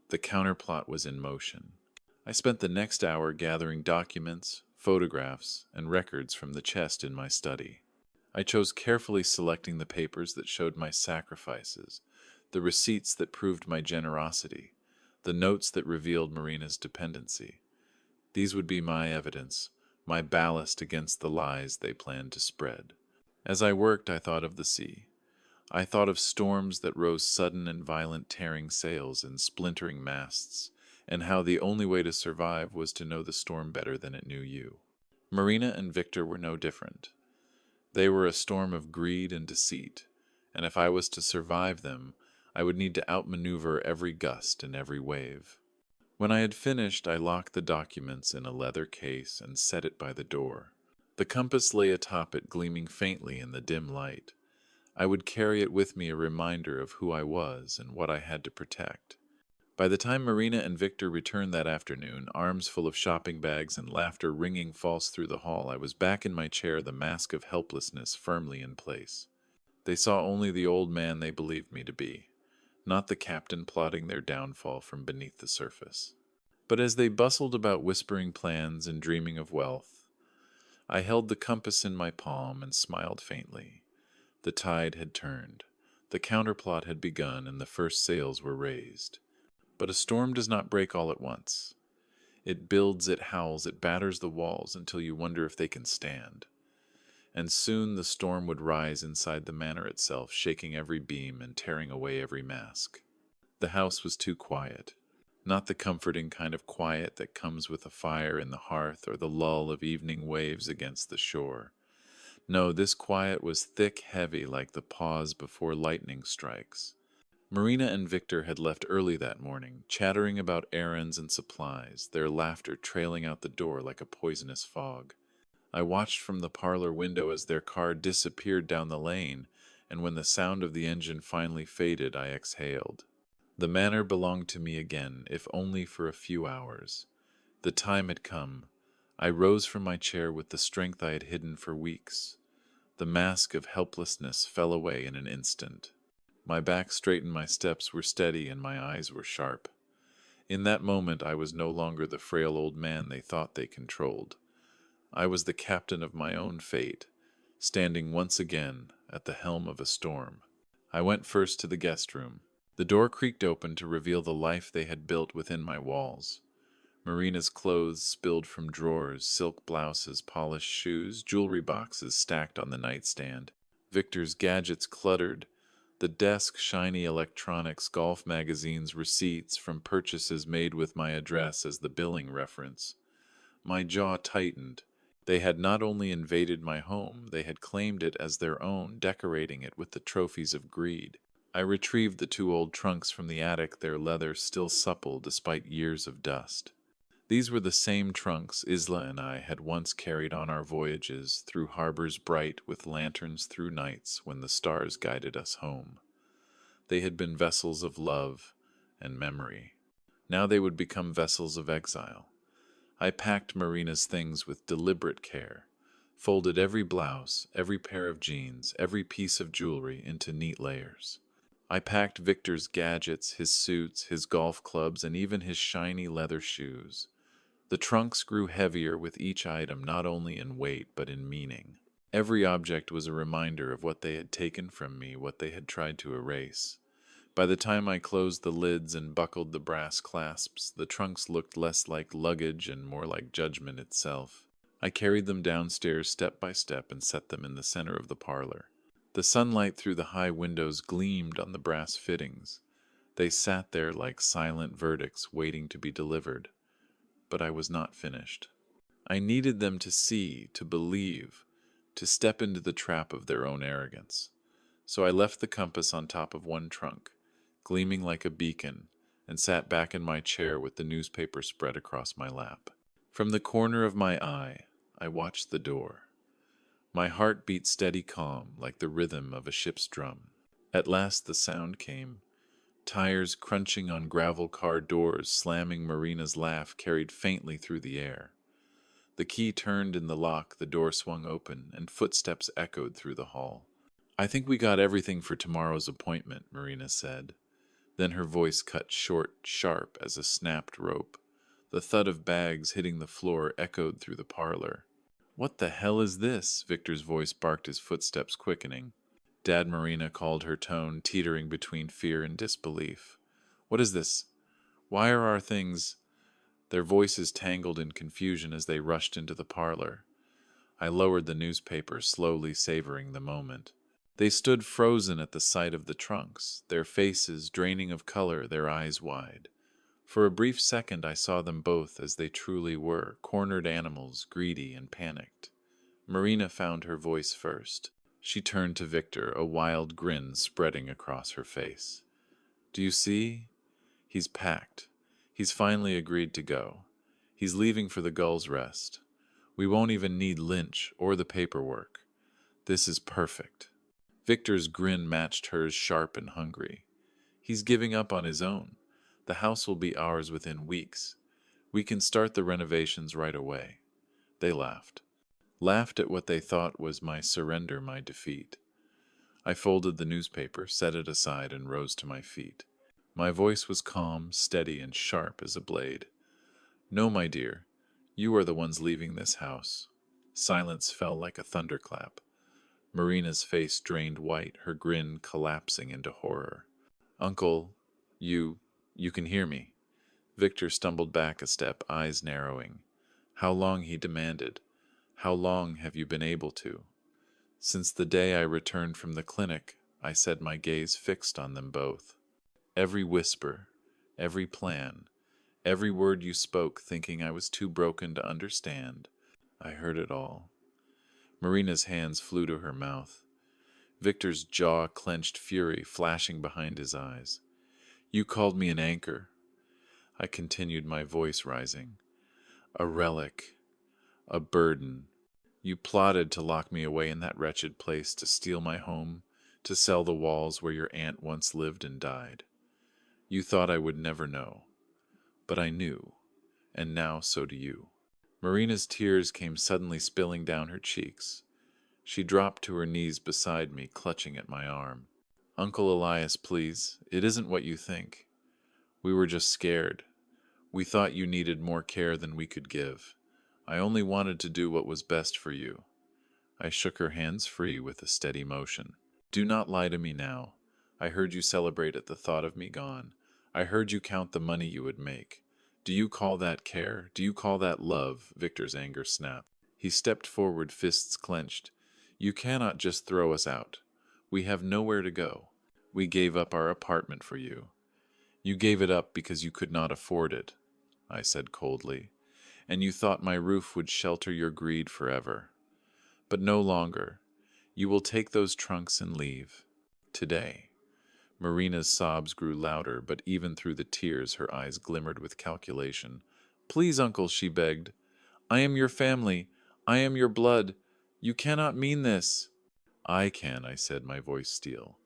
The counterplot was in motion. I spent the next hour gathering documents, photographs, and records from the chest in my study. I chose carefully, selecting the papers that showed my sacrifices, the receipts that proved my generosity, the notes that revealed Marina's dependency. These would be my evidence, my ballast against the lies they planned to spread. As I worked, I thought of the sea. I thought of storms that rose sudden and violent, tearing sails and splintering masts, and how the only way to survive was to know the storm better than it knew you. Marina and Victor were no different. They were a storm of greed and deceit, and if I was to survive them, I would need to outmaneuver every gust and every wave. When I had finished, I locked the documents in a leather case and set it by the door. The compass lay atop it, gleaming faintly in the dim light. I would carry it with me, a reminder of who I was and what I had to protect. By the time Marina and Victor returned that afternoon, arms full of shopping bags and laughter ringing false through the hall, I was back in my chair, the mask of helplessness firmly in place. They saw only the old man they believed me to be, not the captain plotting their downfall from beneath the surface. But as they bustled about whispering plans and dreaming of wealth, I held the compass in my palm and smiled faintly. The tide had turned, the counterplot had begun, and the first sails were raised. But a storm does not break all at once. It builds, it howls, it batters the walls until you wonder if they can stand. And soon the storm would rise inside the manor itself, shaking every beam and tearing away every mask. The house was too quiet. Not the comforting kind of quiet that comes with a fire in the hearth or the lull of evening waves against the shore. No, this quiet was thick, heavy, like the pause before lightning strikes. Marina and Victor had left early that morning, chattering about errands and supplies, their laughter trailing out the door like a poisonous fog. I watched from the parlor window as their car disappeared down the lane, and when the sound of the engine finally faded, I exhaled. The manor belonged to me again, if only for a few hours. The time had come. I rose from my chair with the strength I had hidden for weeks. The mask of helplessness fell away in an instant. My back straightened, my steps were steady, and my eyes were sharp. In that moment, I was no longer the frail old man they thought they controlled. I was the captain of my own fate, standing once again at the helm of a storm. I went first to the guest room. The door creaked open to reveal the life they had built within my walls. Marina's clothes spilled from drawers, silk blouses, polished shoes, jewelry boxes stacked on the nightstand. Victor's gadgets cluttered, the desk shiny electronics, golf magazines, receipts from purchases made with my address as the billing reference. My jaw tightened. They had not only invaded my home, they had claimed it as their own, decorating it with the trophies of greed. I retrieved the 2 old trunks from the attic, their leather still supple despite years of dust. These were the same trunks Isla and I had once carried on our voyages through harbors bright with lanterns, through nights when the stars guided us home. They had been vessels of love and memory. Now they would become vessels of exile. I packed Marina's things with deliberate care, folded every blouse, every pair of jeans, every piece of jewelry into neat layers. I packed Victor's gadgets, his suits, his golf clubs, and even his shiny leather shoes. The trunks grew heavier with each item, not only in weight but in meaning. Every object was a reminder of what they had taken from me, what they had tried to erase. By the time I closed the lids and buckled the brass clasps, the trunks looked less like luggage and more like judgment itself. I carried them downstairs step by step and set them in the center of the parlor. The sunlight through the high windows gleamed on the brass fittings. They sat there like silent verdicts waiting to be delivered. But I was not finished. I needed them to see, to believe, to step into the trap of their own arrogance. So I left the compass on top of one trunk, gleaming like a beacon, and sat back in my chair with the newspaper spread across my lap. From the corner of my eye, I watched the door. My heart beat steady calm, like the rhythm of a ship's drum. At last the sound came. Tires crunching on gravel car doors, slamming. Marina's laugh carried faintly through the air. The key turned in the lock, the door swung open, and footsteps echoed through the hall. "I think we got everything for tomorrow's appointment," Marina said. Then her voice cut short, sharp as a snapped rope. The thud of bags hitting the floor echoed through the parlor. "What the hell is this?" Victor's voice barked, his footsteps quickening. "Dad," Marina called, her tone teetering between fear and disbelief. "What is this? Why are our things—" Their voices tangled in confusion as they rushed into the parlor. I lowered the newspaper, slowly savoring the moment. They stood frozen at the sight of the trunks, their faces draining of color, their eyes wide. For a brief second I saw them both as they truly were, cornered animals, greedy and panicked. Marina found her voice first. She turned to Victor, a wild grin spreading across her face. Do you see? He's packed. He's finally agreed to go. He's leaving for the Gull's Rest. We won't even need Lynch or the paperwork. This is perfect. Victor's grin matched hers, sharp and hungry. He's giving up on his own. The house will be ours within weeks. We can start the renovations right away. They laughed. Laughed at what they thought was my surrender, my defeat. I folded the newspaper, set it aside, and rose to my feet. My voice was calm, steady, and sharp as a blade. No, my dear, you are the ones leaving this house. Silence fell like a thunderclap. Marina's face drained white, her grin collapsing into horror. Uncle, you can hear me. Victor stumbled back a step, eyes narrowing. How long, he demanded. How long have you been able to? Since the day I returned from the clinic, I said, my gaze fixed on them both. Every whisper, every plan, every word you spoke, thinking I was too broken to understand. I heard it all. Marina's hands flew to her mouth. Victor's jaw clenched, fury flashing behind his eyes. You called me an anchor. I continued, my voice rising. A relic, a burden. You plotted to lock me away in that wretched place, to steal my home, to sell the walls where your aunt once lived and died. You thought I would never know. But I knew, and now so do you. Marina's tears came suddenly spilling down her cheeks. She dropped to her knees beside me, clutching at my arm. Uncle Elias, please, it isn't what you think. We were just scared. We thought you needed more care than we could give. I only wanted to do what was best for you. I shook her hands free with a steady motion. Do not lie to me now. I heard you celebrate at the thought of me gone. I heard you count the money you would make. Do you call that care? Do you call that love? Victor's anger snapped. He stepped forward, fists clenched. You cannot just throw us out. We have nowhere to go. We gave up our apartment for you. You gave it up because you could not afford it, I said coldly, and you thought my roof would shelter your greed forever. But no longer. You will take those trunks and leave. Today. Marina's sobs grew louder, but even through the tears her eyes glimmered with calculation. Please, uncle, she begged. I am your family. I am your blood. You cannot mean this. I can, I said, my voice steel.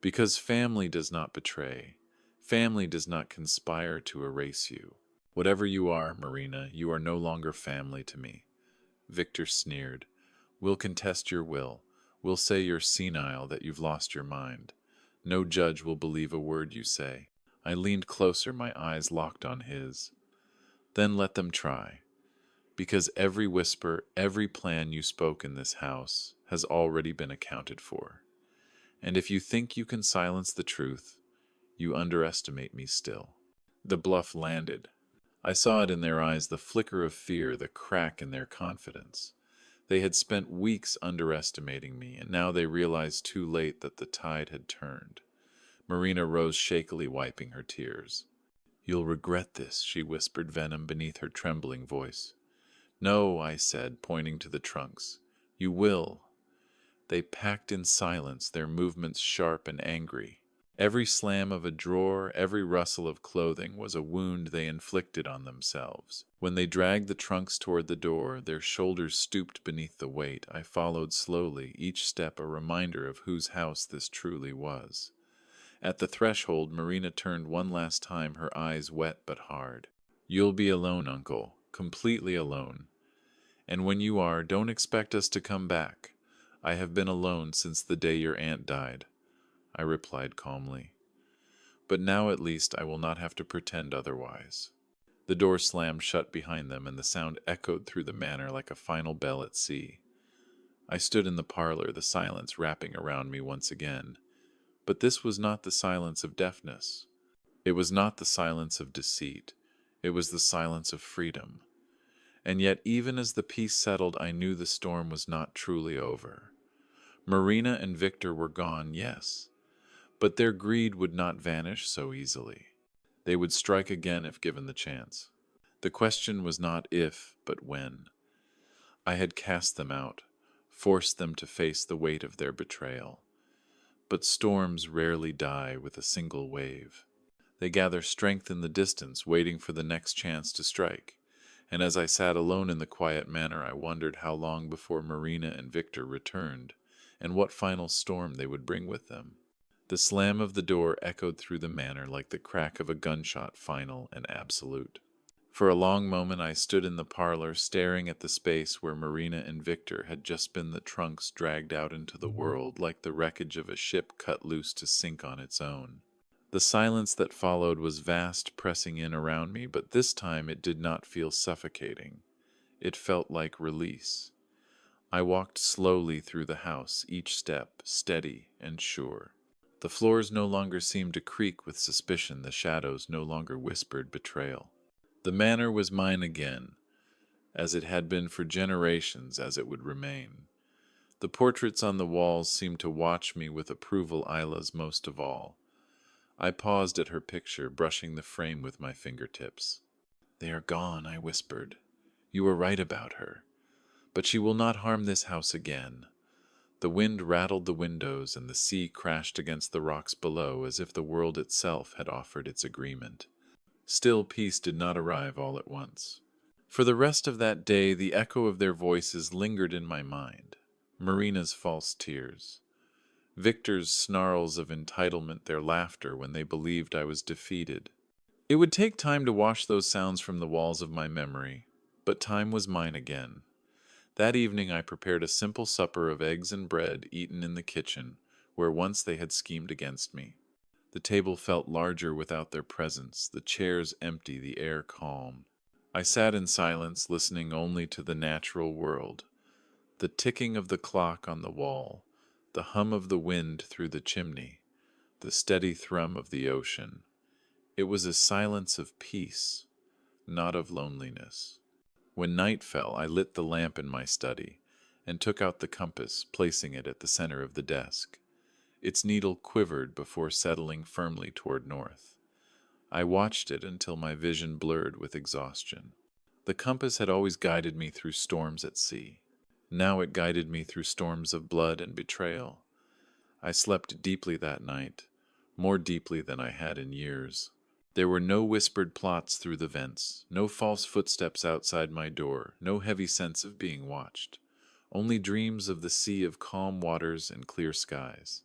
Because family does not betray. Family does not conspire to erase you. Whatever you are, Marina, you are no longer family to me. Victor sneered. We'll contest your will. We'll say you're senile, that you've lost your mind. No judge will believe a word you say. I leaned closer, my eyes locked on his. Then let them try. Because every whisper, every plan you spoke in this house has already been accounted for. And if you think you can silence the truth, you underestimate me still. The bluff landed. I saw it in their eyes, the flicker of fear, the crack in their confidence. They had spent weeks underestimating me, and now they realized too late that the tide had turned. Marina rose shakily, wiping her tears. You'll regret this, she whispered, venom beneath her trembling voice. No, I said, pointing to the trunks. You will. They packed in silence, their movements sharp and angry. Every slam of a drawer, every rustle of clothing was a wound they inflicted on themselves. When they dragged the trunks toward the door, their shoulders stooped beneath the weight. I followed slowly, each step a reminder of whose house this truly was. At the threshold, Marina turned one last time, her eyes wet but hard. You'll be alone, uncle, completely alone. And when you are, don't expect us to come back. I have been alone since the day your aunt died, I replied calmly. But now at least I will not have to pretend otherwise. The door slammed shut behind them, and the sound echoed through the manor like a final bell at sea. I stood in the parlor, the silence wrapping around me once again. But this was not the silence of deafness. It was not the silence of deceit. It was the silence of freedom. And yet, even as the peace settled, I knew the storm was not truly over. Marina and Victor were gone, yes, but their greed would not vanish so easily. They would strike again if given the chance. The question was not if, but when. I had cast them out, forced them to face the weight of their betrayal. But storms rarely die with a single wave. They gather strength in the distance, waiting for the next chance to strike. And as I sat alone in the quiet manor, I wondered how long before Marina and Victor returned, and what final storm they would bring with them. The slam of the door echoed through the manor like the crack of a gunshot, final and absolute. For a long moment I stood in the parlor, staring at the space where Marina and Victor had just been the trunks dragged out into the world like the wreckage of a ship cut loose to sink on its own. The silence that followed was vast, pressing in around me, but this time it did not feel suffocating. It felt like release. I walked slowly through the house, each step steady and sure. The floors no longer seemed to creak with suspicion, the shadows no longer whispered betrayal. The manor was mine again, as it had been for generations, as it would remain. The portraits on the walls seemed to watch me with approval, Isla's most of all. I paused at her picture, brushing the frame with my fingertips. "They are gone," I whispered. "You were right about her. But she will not harm this house again." The wind rattled the windows, and the sea crashed against the rocks below, as if the world itself had offered its agreement. Still, peace did not arrive all at once. For the rest of that day, the echo of their voices lingered in my mind. Marina's false tears, Victor's snarls of entitlement, their laughter when they believed I was defeated. It would take time to wash those sounds from the walls of my memory, but time was mine again. That evening I prepared a simple supper of eggs and bread, eaten in the kitchen, where once they had schemed against me. The table felt larger without their presence, the chairs empty, the air calm. I sat in silence, listening only to the natural world. The ticking of the clock on the wall, the hum of the wind through the chimney, the steady thrum of the ocean. It was a silence of peace, not of loneliness. When night fell, I lit the lamp in my study and took out the compass, placing it at the center of the desk. Its needle quivered before settling firmly toward north. I watched it until my vision blurred with exhaustion. The compass had always guided me through storms at sea. Now it guided me through storms of blood and betrayal. I slept deeply that night, more deeply than I had in years. There were no whispered plots through the vents, no false footsteps outside my door, no heavy sense of being watched. Only dreams of the sea of calm waters and clear skies.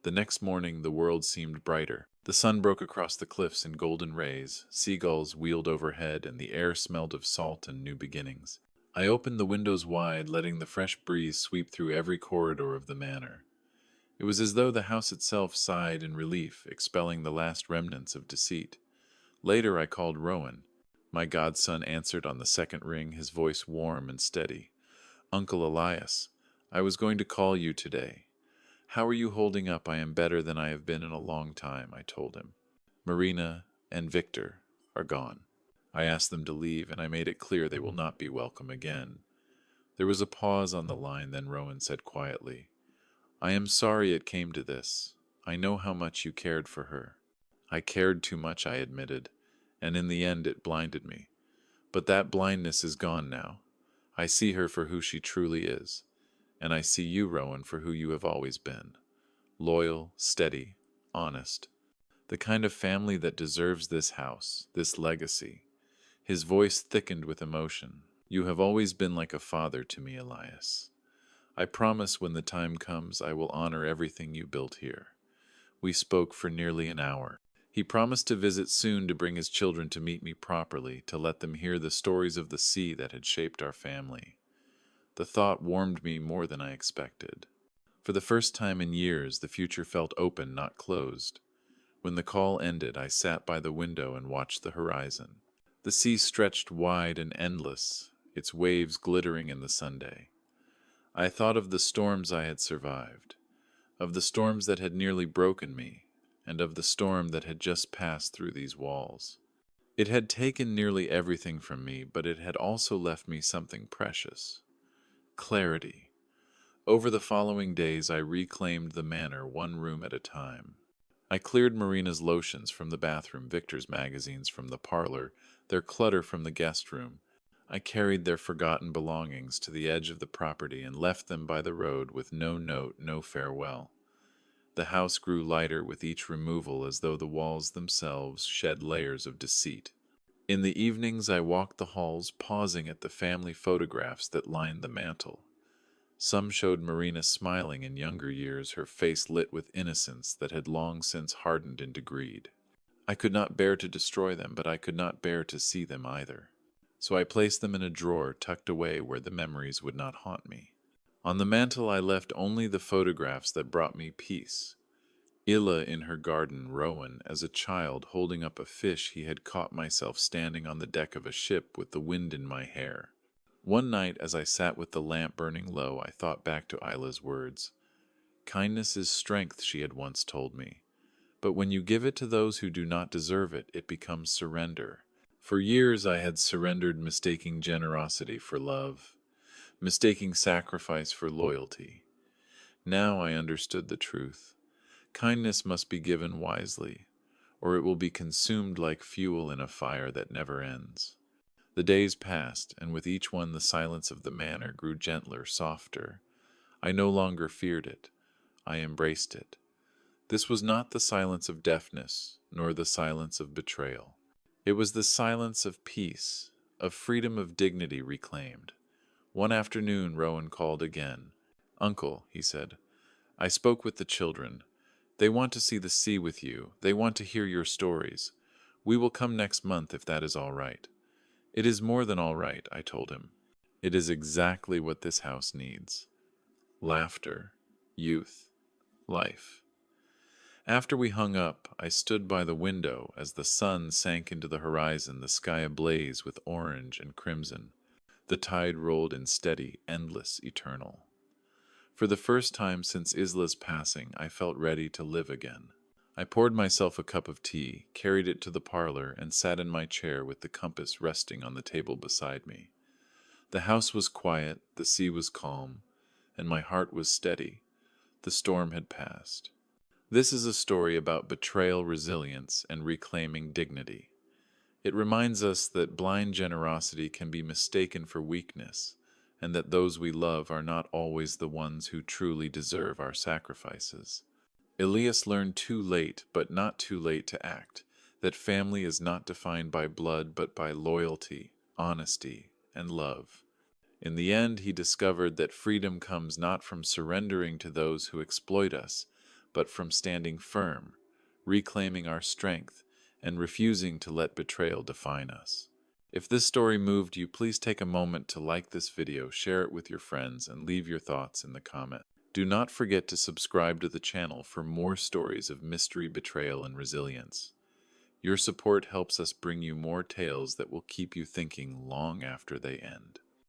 The next morning the world seemed brighter. The sun broke across the cliffs in golden rays, seagulls wheeled overhead, and the air smelled of salt and new beginnings. I opened the windows wide, letting the fresh breeze sweep through every corridor of the manor. It was as though the house itself sighed in relief, expelling the last remnants of deceit. Later I called Rowan. My godson answered on the second ring, his voice warm and steady. "Uncle Elias, I was going to call you today. How are you holding up?" "I am better than I have been in a long time," I told him. "Marina and Victor are gone. I asked them to leave, and I made it clear they will not be welcome again." There was a pause on the line, then Rowan said quietly, "I am sorry it came to this. I know how much you cared for her." "I cared too much," I admitted, "and in the end it blinded me. But that blindness is gone now. I see her for who she truly is. And I see you, Rowan, for who you have always been. Loyal, steady, honest. The kind of family that deserves this house, this legacy." His voice thickened with emotion. "You have always been like a father to me, Elias. I promise when the time comes I will honor everything you built here." We spoke for nearly an hour. He promised to visit soon to bring his children to meet me properly, to let them hear the stories of the sea that had shaped our family. The thought warmed me more than I expected. For the first time in years, the future felt open, not closed. When the call ended, I sat by the window and watched the horizon. The sea stretched wide and endless, its waves glittering in the sunday. I thought of the storms I had survived, of the storms that had nearly broken me, and of the storm that had just passed through these walls. It had taken nearly everything from me, but it had also left me something precious. Clarity. Over the following days, I reclaimed the manor one room at a time. I cleared Marina's lotions from the bathroom, Victor's magazines from the parlor, their clutter from the guest room. I carried their forgotten belongings to the edge of the property and left them by the road with no note, no farewell. The house grew lighter with each removal as though the walls themselves shed layers of deceit. In the evenings I walked the halls, pausing at the family photographs that lined the mantel. Some showed Marina smiling in younger years, her face lit with innocence that had long since hardened into greed. I could not bear to destroy them, but I could not bear to see them either. So I placed them in a drawer tucked away where the memories would not haunt me. On the mantel I left only the photographs that brought me peace. Illa in her garden, Rowan as a child holding up a fish he had caught, myself standing on the deck of a ship with the wind in my hair. One night as I sat with the lamp burning low, I thought back to Isla's words. Kindness is strength, she had once told me. But when you give it to those who do not deserve it, it becomes surrender. For years I had surrendered, mistaking generosity for love, mistaking sacrifice for loyalty. Now I understood the truth. Kindness must be given wisely, or it will be consumed like fuel in a fire that never ends. The days passed, and with each one the silence of the manor grew gentler, softer. I no longer feared it. I embraced it. This was not the silence of deafness, nor the silence of betrayal. It was the silence of peace, of freedom, of dignity reclaimed. One afternoon Rowan called again. Uncle, he said, I spoke with the children. They want to see the sea with you. They want to hear your stories. We will come next month if that is all right. It is more than all right, I told him. It is exactly what this house needs. Laughter, youth, life. After we hung up, I stood by the window as the sun sank into the horizon, the sky ablaze with orange and crimson. The tide rolled in steady, endless, eternal. For the first time since Isla's passing, I felt ready to live again. I poured myself a cup of tea, carried it to the parlor, and sat in my chair with the compass resting on the table beside me. The house was quiet, the sea was calm, and my heart was steady. The storm had passed. This is a story about betrayal, resilience, and reclaiming dignity. It reminds us that blind generosity can be mistaken for weakness, and that those we love are not always the ones who truly deserve our sacrifices. Elias learned too late, but not too late to act, that family is not defined by blood but by loyalty, honesty, and love. In the end, he discovered that freedom comes not from surrendering to those who exploit us, but from standing firm, reclaiming our strength, and refusing to let betrayal define us. If this story moved you, please take a moment to like this video, share it with your friends, and leave your thoughts in the comments. Do not forget to subscribe to the channel for more stories of mystery, betrayal, and resilience. Your support helps us bring you more tales that will keep you thinking long after they end.